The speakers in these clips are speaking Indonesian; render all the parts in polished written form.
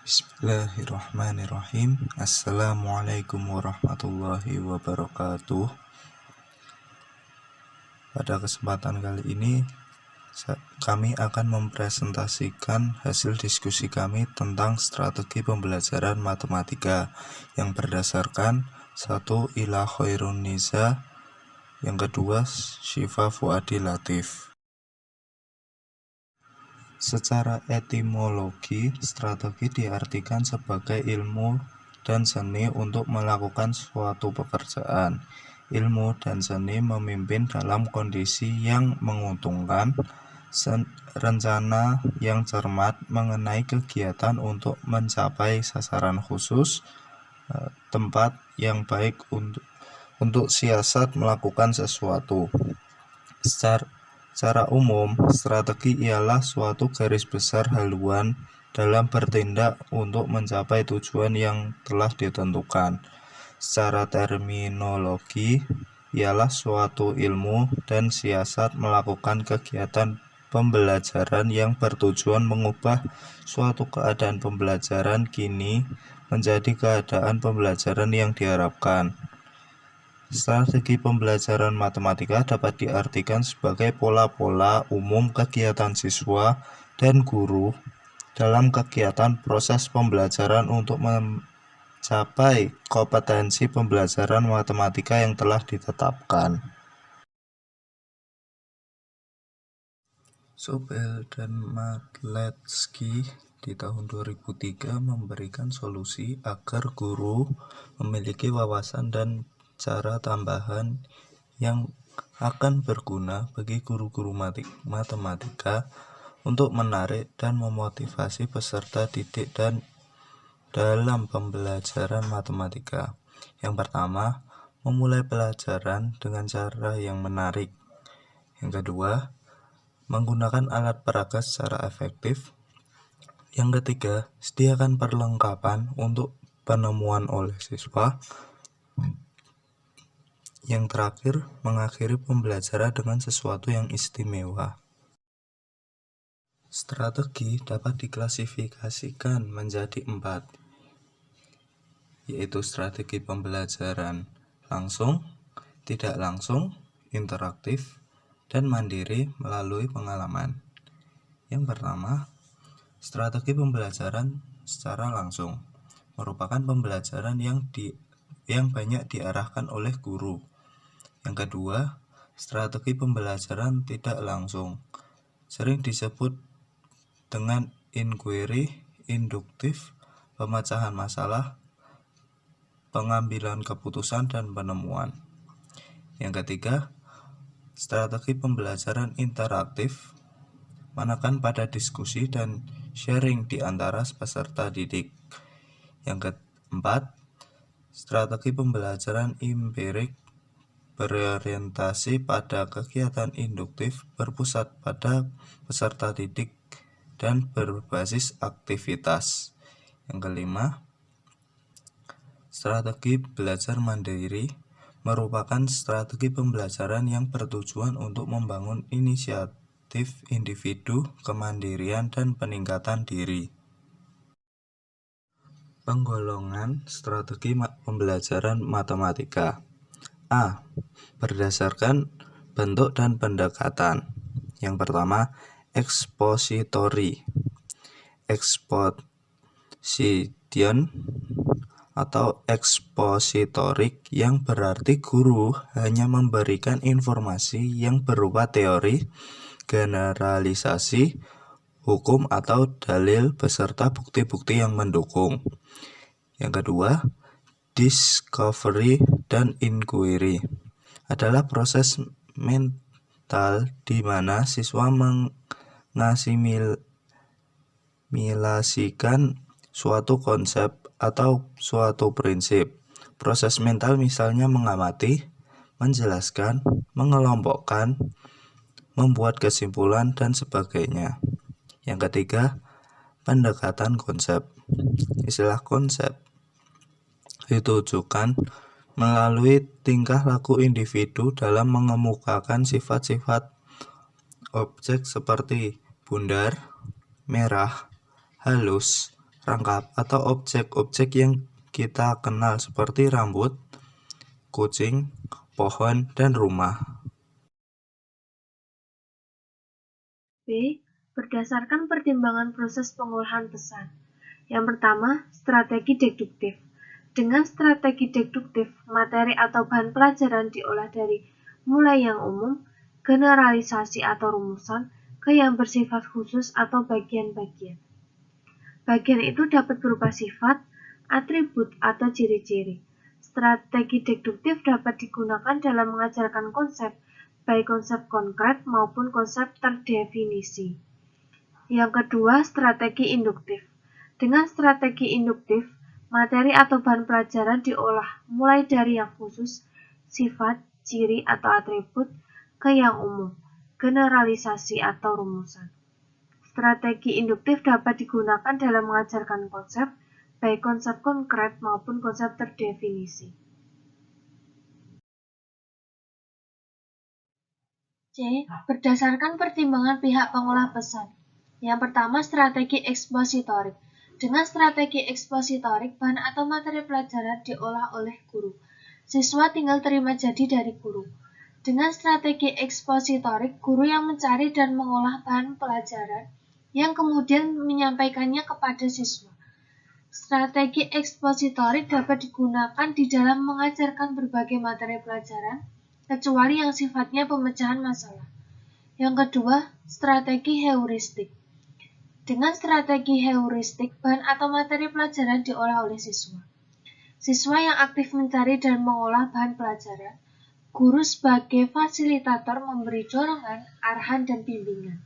Bismillahirrahmanirrahim. Assalamualaikum warahmatullahi wabarakatuh. Pada kesempatan kali ini kami akan mempresentasikan hasil diskusi kami tentang strategi pembelajaran matematika yang berdasarkan 1. Ila Khairun Nisa, yang kedua Syifa Fuadi Latif. Secara etimologi, strategi diartikan sebagai ilmu dan seni untuk melakukan suatu pekerjaan. Ilmu dan seni memimpin dalam kondisi yang menguntungkan, rencana yang cermat mengenai kegiatan untuk mencapai sasaran khusus, tempat yang baik untuk siasat melakukan sesuatu. Secara umum, strategi ialah suatu garis besar haluan dalam bertindak untuk mencapai tujuan yang telah ditentukan. Secara terminologi, ialah suatu ilmu dan siasat melakukan kegiatan pembelajaran yang bertujuan mengubah suatu keadaan pembelajaran kini menjadi keadaan pembelajaran yang diharapkan. Strategi pembelajaran matematika dapat diartikan sebagai pola-pola umum kegiatan siswa dan guru dalam kegiatan proses pembelajaran untuk mencapai kompetensi pembelajaran matematika yang telah ditetapkan. Sobel dan Madletsky di tahun 2003 memberikan solusi agar guru memiliki wawasan dan cara tambahan yang akan berguna bagi guru-guru matematika untuk menarik dan memotivasi peserta didik dan dalam pembelajaran matematika. Yang pertama, memulai pelajaran dengan cara yang menarik. Yang kedua, menggunakan alat peraga secara efektif. Yang ketiga, sediakan perlengkapan untuk penemuan oleh siswa. Yang terakhir, mengakhiri pembelajaran dengan sesuatu yang istimewa. Strategi dapat diklasifikasikan menjadi 4, yaitu strategi pembelajaran langsung, tidak langsung, interaktif, dan mandiri melalui pengalaman. Yang pertama, strategi pembelajaran secara langsung merupakan pembelajaran yang banyak diarahkan oleh guru. Yang kedua, strategi pembelajaran tidak langsung sering disebut dengan inquiry, induktif, pemecahan masalah, pengambilan keputusan, dan penemuan. Yang ketiga, strategi pembelajaran interaktif menekan pada diskusi dan sharing di antara peserta didik. Yang keempat, strategi pembelajaran empirik berorientasi pada kegiatan induktif, berpusat pada peserta didik, dan berbasis aktivitas. Yang kelima, strategi belajar mandiri merupakan strategi pembelajaran yang bertujuan untuk membangun inisiatif individu, kemandirian, dan peningkatan diri. Penggolongan strategi pembelajaran matematika. A. Berdasarkan bentuk dan pendekatan. Yang pertama, expository. Exposition atau expositorik, yang berarti guru hanya memberikan informasi yang berupa teori, generalisasi, hukum, atau dalil beserta bukti-bukti yang mendukung. Yang kedua, discovery dan inquiry adalah proses mental di mana siswa mengasimilasikan suatu konsep atau suatu prinsip. Proses mental misalnya mengamati, menjelaskan, mengelompokkan, membuat kesimpulan, dan sebagainya. Yang ketiga, pendekatan konsep. Istilah konsep ditujukan melalui tingkah laku individu dalam mengemukakan sifat-sifat objek seperti bundar, merah, halus, rangkap atau objek-objek yang kita kenal seperti rambut, kucing, pohon, dan rumah. B. Berdasarkan pertimbangan proses pengolahan pesan. Yang pertama, strategi deduktif. Dengan strategi deduktif, materi atau bahan pelajaran diolah dari mulai yang umum, generalisasi atau rumusan, ke yang bersifat khusus atau bagian-bagian. Bagian itu dapat berupa sifat, atribut, atau ciri-ciri. Strategi deduktif dapat digunakan dalam mengajarkan konsep, baik konsep konkret maupun konsep terdefinisi. Yang kedua, strategi induktif. Dengan strategi induktif, materi atau bahan pelajaran diolah mulai dari yang khusus, sifat, ciri, atau atribut, ke yang umum, generalisasi atau rumusan. Strategi induktif dapat digunakan dalam mengajarkan konsep, baik konsep konkret maupun konsep terdefinisi. C. Berdasarkan pertimbangan pihak pengolah pesan. Yang pertama, strategi ekspositorik. Dengan strategi ekspositorik, bahan atau materi pelajaran diolah oleh guru. Siswa tinggal terima jadi dari guru. Dengan strategi ekspositorik, guru yang mencari dan mengolah bahan pelajaran yang kemudian menyampaikannya kepada siswa. Strategi ekspositorik dapat digunakan di dalam mengajarkan berbagai materi pelajaran, kecuali yang sifatnya pemecahan masalah. Yang kedua, strategi heuristik. Dengan strategi heuristik, bahan atau materi pelajaran diolah oleh siswa. Siswa yang aktif mencari dan mengolah bahan pelajaran, guru sebagai fasilitator memberi dorongan, arahan, dan bimbingan.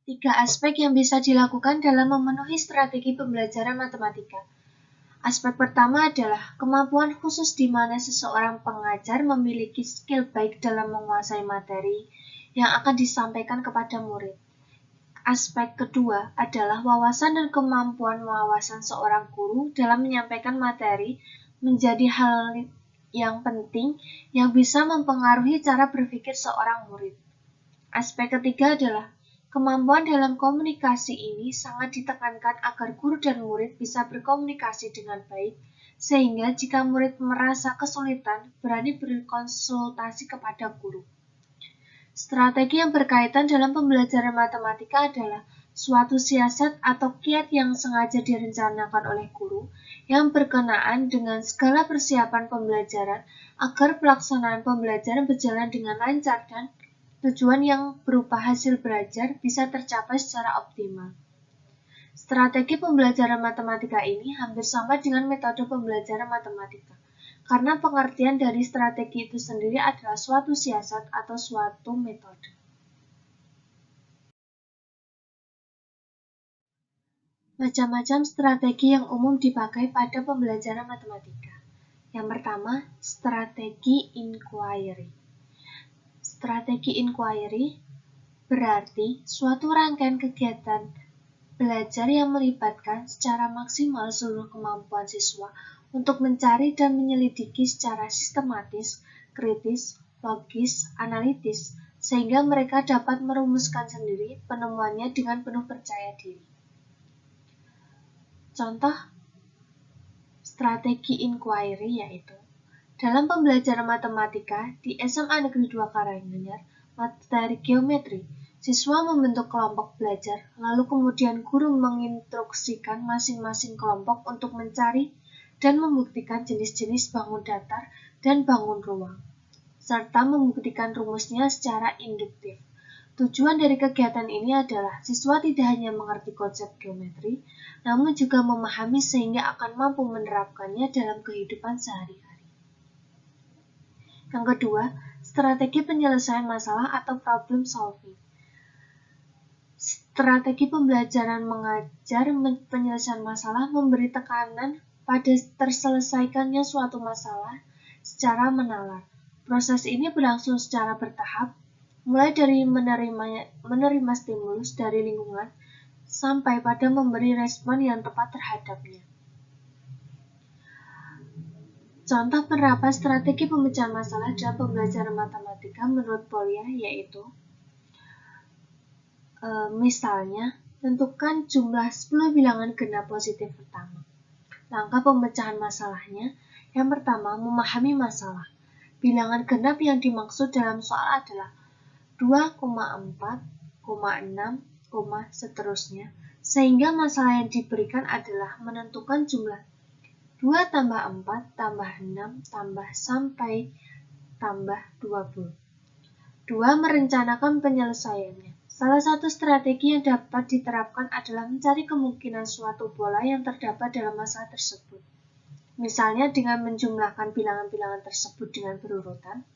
3 aspek yang bisa dilakukan dalam memenuhi strategi pembelajaran matematika. Aspek pertama adalah kemampuan khusus di mana seseorang pengajar memiliki skill baik dalam menguasai materi yang akan disampaikan kepada murid. Aspek kedua adalah wawasan dan kemampuan wawasan seorang guru dalam menyampaikan materi menjadi hal yang penting yang bisa mempengaruhi cara berpikir seorang murid. Aspek ketiga adalah kemampuan dalam komunikasi ini sangat ditekankan agar guru dan murid bisa berkomunikasi dengan baik, sehingga jika murid merasa kesulitan, berani berkonsultasi kepada guru. Strategi yang berkaitan dalam pembelajaran matematika adalah suatu siasat atau kiat yang sengaja direncanakan oleh guru yang berkenaan dengan segala persiapan pembelajaran agar pelaksanaan pembelajaran berjalan dengan lancar dan tujuan yang berupa hasil belajar bisa tercapai secara optimal. Strategi pembelajaran matematika ini hampir sama dengan metode pembelajaran matematika, karena pengertian dari strategi itu sendiri adalah suatu siasat atau suatu metode. Macam-macam strategi yang umum dipakai pada pembelajaran matematika. Yang pertama, strategi inquiry. Strategi inquiry berarti suatu rangkaian kegiatan belajar yang melibatkan secara maksimal seluruh kemampuan siswa untuk mencari dan menyelidiki secara sistematis, kritis, logis, analitis, sehingga mereka dapat merumuskan sendiri penemuannya dengan penuh percaya diri. Contoh strategi inquiry yaitu dalam pembelajaran matematika di SMA Negeri 2 Karanganyar, materi geometri, siswa membentuk kelompok belajar, lalu kemudian guru menginstruksikan masing-masing kelompok untuk mencari dan membuktikan jenis-jenis bangun datar dan bangun ruang, serta membuktikan rumusnya secara induktif. Tujuan dari kegiatan ini adalah siswa tidak hanya mengerti konsep geometri, namun juga memahami sehingga akan mampu menerapkannya dalam kehidupan sehari-hari. Yang kedua, strategi penyelesaian masalah atau problem solving. Strategi pembelajaran mengajar penyelesaian masalah memberi tekanan pada terselesaikannya suatu masalah secara menalar. Proses ini berlangsung secara bertahap, mulai dari menerima stimulus dari lingkungan sampai pada memberi respon yang tepat terhadapnya. Contoh penerapan strategi pemecahan masalah dalam pembelajaran matematika menurut Polya yaitu Misalnya, tentukan jumlah 10 bilangan genap positif pertama. Langkah pemecahan masalahnya, yang pertama, memahami masalah. Bilangan genap yang dimaksud dalam soal adalah 2,4, 6, seterusnya, sehingga masalah yang diberikan adalah menentukan jumlah 2 tambah 4 tambah 6 tambah sampai tambah 20. 2. Merencanakan penyelesaiannya. Salah satu strategi yang dapat diterapkan adalah mencari kemungkinan suatu pola yang terdapat dalam masalah tersebut. Misalnya dengan menjumlahkan bilangan-bilangan tersebut dengan berurutan.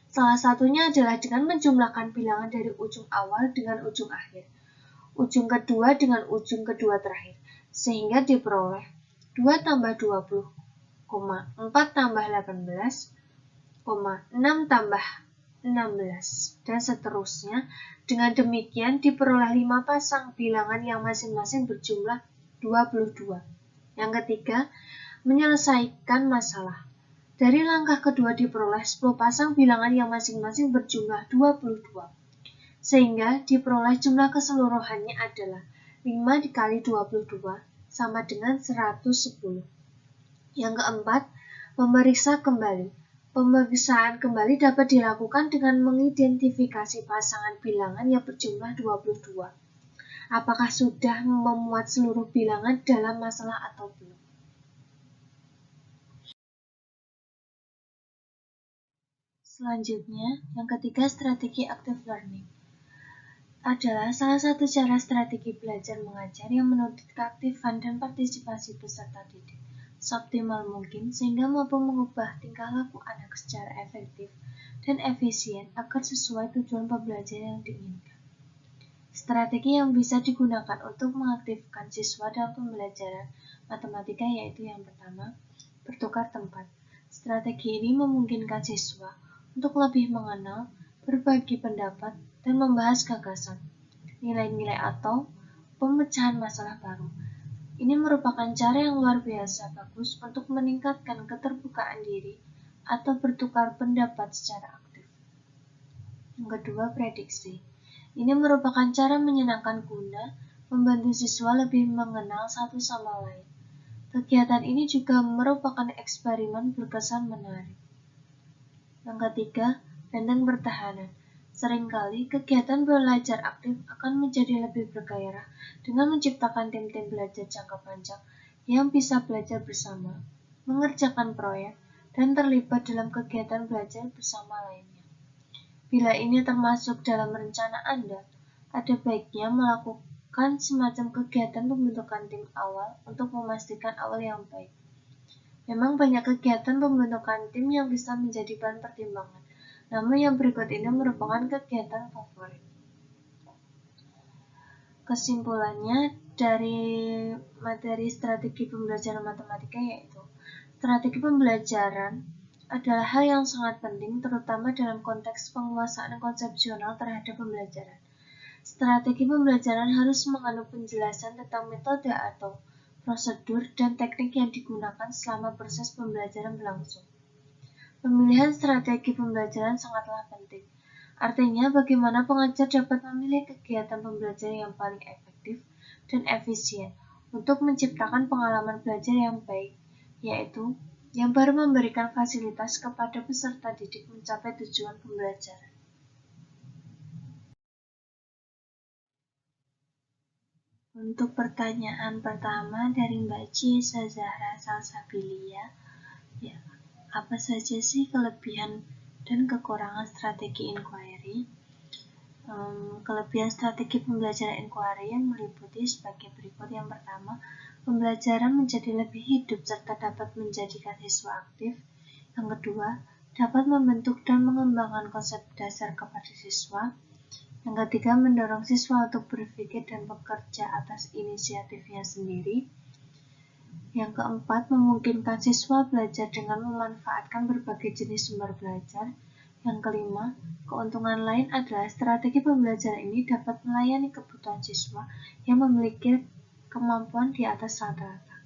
Salah satunya adalah dengan menjumlahkan bilangan dari ujung awal dengan ujung akhir, ujung kedua dengan ujung kedua terakhir, sehingga diperoleh 2 tambah 20, 4 tambah 18, 6 tambah 16, dan seterusnya. Dengan demikian diperoleh 5 pasang bilangan yang masing-masing berjumlah 22. Yang ketiga, menyelesaikan masalah. Dari langkah kedua diperoleh 10 pasang bilangan yang masing-masing berjumlah 22. Sehingga diperoleh jumlah keseluruhannya adalah 5 dikali 22 sama dengan 110. Yang keempat, memeriksa kembali. Pemeriksaan kembali dapat dilakukan dengan mengidentifikasi pasangan bilangan yang berjumlah 22. Apakah sudah memuat seluruh bilangan dalam masalah atau belum? Selanjutnya, yang ketiga, strategi active learning adalah salah satu cara strategi belajar mengajar yang menuntut keaktifan dan partisipasi peserta didik seoptimal mungkin sehingga mampu mengubah tingkah laku anak secara efektif dan efisien agar sesuai tujuan pembelajaran yang diinginkan. Strategi yang bisa digunakan untuk mengaktifkan siswa dalam pembelajaran matematika yaitu yang pertama, bertukar tempat. Strategi ini memungkinkan siswa untuk lebih mengenal, berbagi pendapat, dan membahas gagasan, nilai-nilai atau pemecahan masalah baru. Ini merupakan cara yang luar biasa bagus untuk meningkatkan keterbukaan diri atau bertukar pendapat secara aktif. Yang kedua, prediksi. Ini merupakan cara menyenangkan guna membantu siswa lebih mengenal satu sama lain. Kegiatan ini juga merupakan eksperimen berkesan menarik. Yang ketiga, benteng pertahanan. Seringkali kegiatan belajar aktif akan menjadi lebih bergairah dengan menciptakan tim-tim belajar jangka panjang yang bisa belajar bersama, mengerjakan proyek, dan terlibat dalam kegiatan belajar bersama lainnya. Bila ini termasuk dalam rencana Anda, ada baiknya melakukan semacam kegiatan pembentukan tim awal untuk memastikan awal yang baik. Memang banyak kegiatan pembentukan tim yang bisa menjadi bahan pertimbangan, namun yang berikut ini merupakan kegiatan favorit. Kesimpulannya dari materi strategi pembelajaran matematika yaitu strategi pembelajaran adalah hal yang sangat penting terutama dalam konteks penguasaan konsepsional terhadap pembelajaran. Strategi pembelajaran harus mengandung penjelasan tentang metode atau prosedur dan teknik yang digunakan selama proses pembelajaran berlangsung. Pemilihan strategi pembelajaran sangatlah penting. Artinya, bagaimana pengajar dapat memilih kegiatan pembelajaran yang paling efektif dan efisien untuk menciptakan pengalaman belajar yang baik, yaitu yang baru memberikan fasilitas kepada peserta didik mencapai tujuan pembelajaran. Untuk pertanyaan pertama dari Mbak Ciesa Zahra Salsabilia, ya, apa saja sih kelebihan dan kekurangan strategi inquiry? Kelebihan strategi pembelajaran inquiry yang meliputi sebagai berikut. Yang pertama, pembelajaran menjadi lebih hidup serta dapat menjadikan siswa aktif. Yang kedua, dapat membentuk dan mengembangkan konsep dasar kepada siswa. Yang ketiga, mendorong siswa untuk berpikir dan bekerja atas inisiatifnya sendiri. Yang keempat, memungkinkan siswa belajar dengan memanfaatkan berbagai jenis sumber belajar. Yang kelima, keuntungan lain adalah strategi pembelajaran ini dapat melayani kebutuhan siswa yang memiliki kemampuan di atas rata-rata.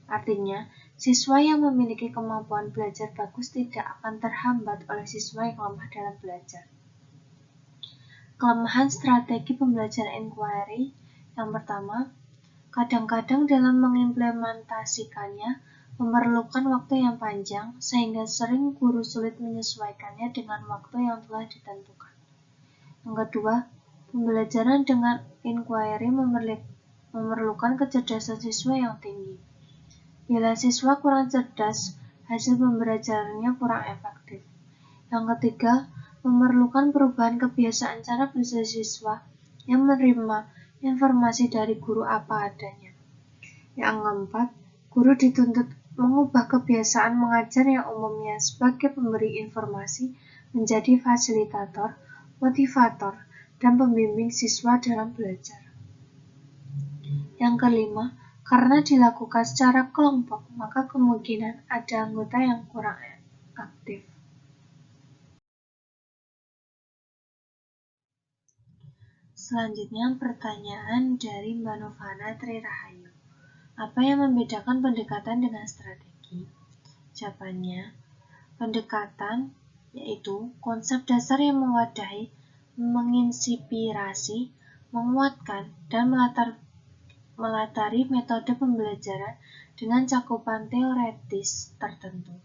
Artinya, siswa yang memiliki kemampuan belajar bagus tidak akan terhambat oleh siswa yang lemah dalam belajar. Kelemahan strategi pembelajaran inquiry yang pertama, kadang-kadang dalam mengimplementasikannya memerlukan waktu yang panjang sehingga sering guru sulit menyesuaikannya dengan waktu yang telah ditentukan. Yang kedua, pembelajaran dengan inquiry memerlukan kecerdasan siswa yang tinggi. Bila siswa kurang cerdas, hasil pembelajarannya kurang efektif. Yang ketiga, memerlukan perubahan kebiasaan cara belajar siswa yang menerima informasi dari guru apa adanya. Yang keempat, guru dituntut mengubah kebiasaan mengajar yang umumnya sebagai pemberi informasi menjadi fasilitator, motivator, dan pembimbing siswa dalam belajar. Yang kelima, karena dilakukan secara kelompok, maka kemungkinan ada anggota yang kurang aktif. Selanjutnya, pertanyaan dari Mbak Novana Trirahayu. Apa yang membedakan pendekatan dengan strategi? Jawabannya, pendekatan yaitu konsep dasar yang mewadahi, menginspirasi, menguatkan, dan melatari metode pembelajaran dengan cakupan teoretis tertentu.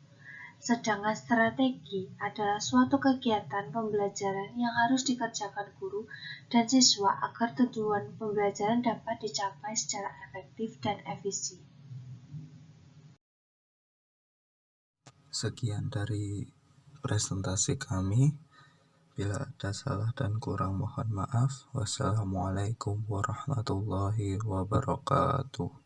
Sedangkan strategi adalah suatu kegiatan pembelajaran yang harus dikerjakan guru dan siswa agar tujuan pembelajaran dapat dicapai secara efektif dan efisien. Sekian dari presentasi kami. Bila ada salah dan kurang mohon maaf. Wassalamualaikum warahmatullahi wabarakatuh.